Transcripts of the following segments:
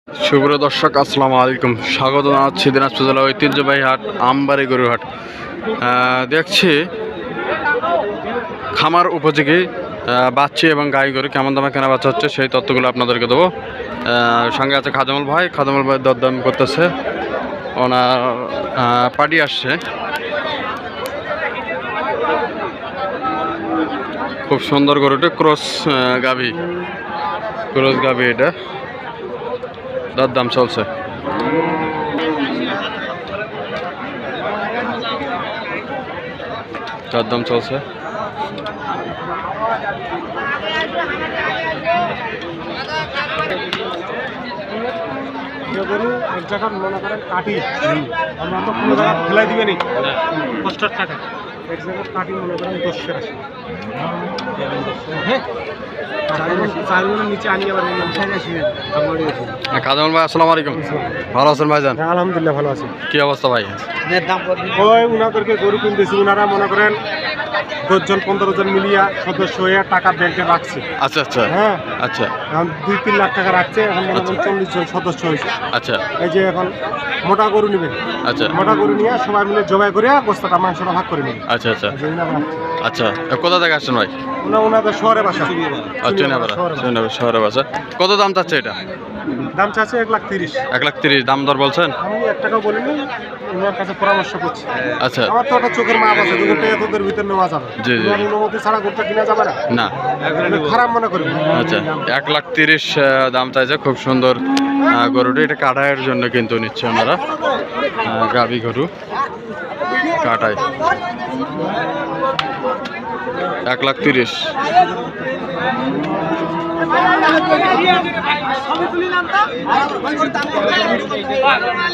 সুপ্রিয় দর্শক, আসসালামু আলাইকুম। স্বাগত জানাচ্ছি দিনাজপুর জেলা ঐতিহ্যবাহী হাট আমবাড়ি গরুর হাট। দেখছি খামার উপযোগী বাচ্চি এবং গাই গরু কেমন দামে কেনা বেচা হচ্ছে সেই তথ্যগুলো আপনাদেরকে দেবো। সঙ্গে আছে খাজামুল ভাই দরদাম করতেছে, ওনার পার্টি আসছে। খুব সুন্দর গরুটা, ক্রস গাভী এটা দরদাম চলছে। দরদাম চলছে। গরু এক জায়গা মনে করেন কাটি, আমরা তো কোনো জায়গা ফেলাই দিবে নি ৫০ টাকা এক জায়গা কাটি মনে করেন ১০ টাকা। নিচে আনি আবার খাজামুল ভাই, আসসালামু আলাইকুম। ভালো আছেন ভাইজান? আলহামদুলিল্লাহ ভালো আছে। কি অবস্থা ভাই? ওই উনাদেরকে গরু কিনতেছি, উনারা মনে করেন ১০ জন ১৫ জন মিলিয়া সদস্য হয়ে টাকা ব্যাংকে রাখছে। আচ্ছা আচ্ছা। হ্যাঁ আচ্ছা। এখন ২-৩ লাখ টাকা রাখছে, এখন মনে করেন ৪০ জন সদস্য হয়েছে। আচ্ছা। এই যে এখন মোটা গরু নেবে, আচ্ছা। মোটা গরু নিয়ে সবাই মিলে জবাই করে গোস্তাটা মাংসটা ভাগ করে নেবে। আচ্ছা আচ্ছা আচ্ছা। কোথা থেকে আসছেন ভাই? ওনাদের শহরে বাসা। শহরে বাসা। কত দাম চাচ্ছে এটা? দাম চাচ্ছে ১,৩০,০০০। ১,৩০,০০০ দাম দর বলছেন? আমি ১ টাকাও বলিনি, ওনার কাছে পরামর্শ করছি। আচ্ছা। আমার তো একটা চোখের মাপ আছে, দুটো তোদের ভিতরে নেওয়া যাবে। জি জি। অনুমতি ছাড়া গরুটা কিনা যাবে না, না খারাপ মনে করবি। আচ্ছা, ১,৩০,০০০ দাম চাইছে। খুব সুন্দর গরুটা, এটা কাটাইয়ের জন্য কিন্তু নিচ্ছে ওনারা। গাভী গরু কাটাই ১,৩০,০০০।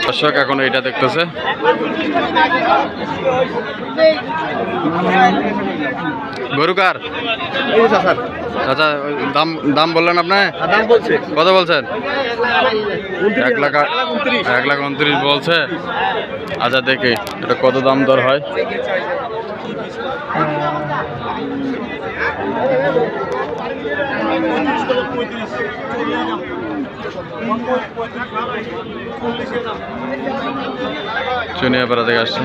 দর্শক এখন এইটা দেখতেছে। গরু কার? আচ্ছা, দাম বললেন আপনি? কত বলছেন? ১,২৯,০০০ বলছে। আচ্ছা, দেখি এটা কত দাম দর হয়। চুনিয়াপাড়া থেকে আসছে।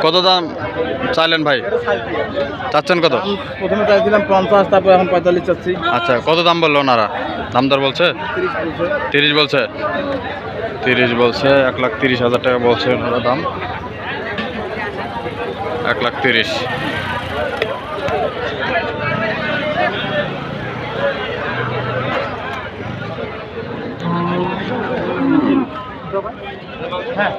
কত দাম চাইলেন ভাই? চাচ্ছেন কত? প্রথমে চাইছিলাম ৫০, তারপর এখন ৪৫ চাচ্ছি। আচ্ছা, কত দাম বললো ওনারা? দাম দর বলছে ৩০ বলছে। ১,৩০,০০০ টাকা বলছে ওনারা দাম। ১,৩০,০০০। হ্যাঁ,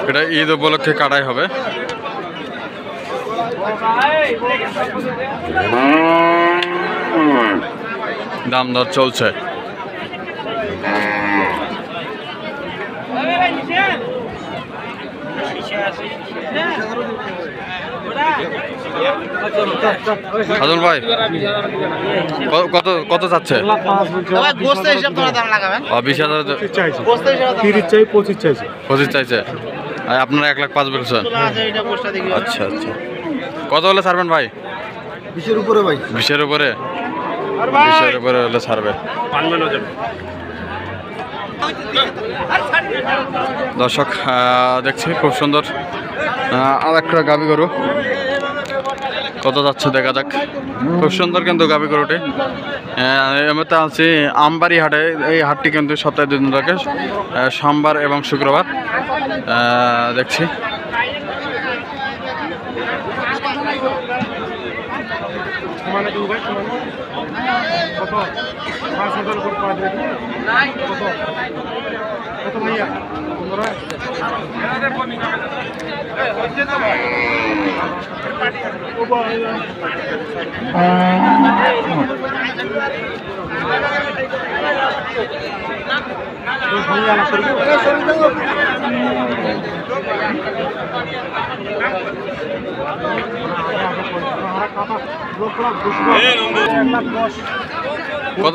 এটা ঈদ উপলক্ষে কাটাই হবে। দাম দর চলছে। খাজুল ভাই, কত কত চাচ্ছে? 20,000। 30 চাই, 25 চাইছে। 25 চাইছে। আপনারা 1,05,000 বলছেন? আচ্ছা আচ্ছা। কত হলে ছাড়বেন ভাই? 20-এর উপরে ভাই। 20-এর উপরে? বিষয়ের উপরে হলে ছাড়বে। দর্শক দেখছি খুব সুন্দর আর একটা গাভী গরু, কত যাচ্ছে দেখা যাক। খুব সুন্দর কিন্তু গাভী গরুটি। এমনিতে আছি আমবাড়ি হাটে। এই হাটটি কিন্তু সপ্তাহে 2 দিন থাকে, সোমবার এবং শুক্রবার। দেখছি কত 5,000 করে পাওয়া যায় কত কত ভাইয়া কত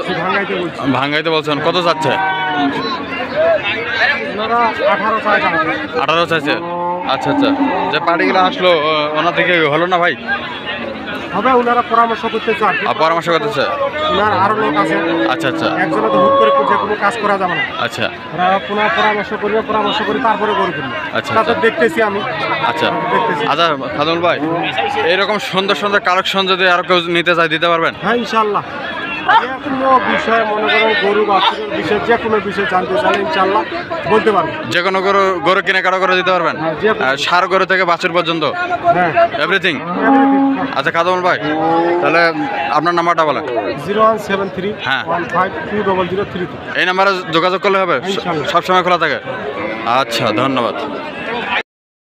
ভাঙ্গাইতে বলছেন? কত যাচ্ছে? 18 চাইছে। আচ্ছা আচ্ছা, যে পার্টিগুলো আসলো ওনার থেকে হলো না ভাই? হবে, ওনারা পরামর্শ করতে চান। পরামর্শ করতেছে? ওনার আরো লোক আছে। আচ্ছা আচ্ছা, একজনে তো হুট করে যে কোনো কাজ করা যাবে না। আচ্ছা, ওরা পুনঃ পরামর্শ করবে, পরামর্শ করে তারপরে করে দিবে। আচ্ছা তা তো আচ্ছা, দেখতেছি আমি। আচ্ছা দেখতেছি। আচ্ছা খাদুল ভাই, এইরকম সুন্দর সুন্দর কালেকশন যদি আরো কেউ নিতে চায় দিতে পারবেন? হ্যাঁ ইনশাল্লাহ। যে কোনো বিষয়ে মনে করেন গরু বাছুরের বিষয়ে যে কোনো বিষয়ে জানতে চাইলে ইনশাল্লাহ বলতে পারবো। যে কোনো গরু কিনে কারো করে দিতে পারবেন? হ্যাঁ, যে কোনো। সার গরু থেকে বাছুর পর্যন্ত হ্যাঁ, এভরিথিং? everything। আচ্ছা খাদুল ভাই, তাহলে আপনার নাম্বারটা বলেন। 0173 হ্যাঁ। 152003। এই নাম্বারে যোগাযোগ করলে হবে? ইনশাল্লাহ। সবসময় খোলা থাকে? আচ্ছা, ধন্যবাদ।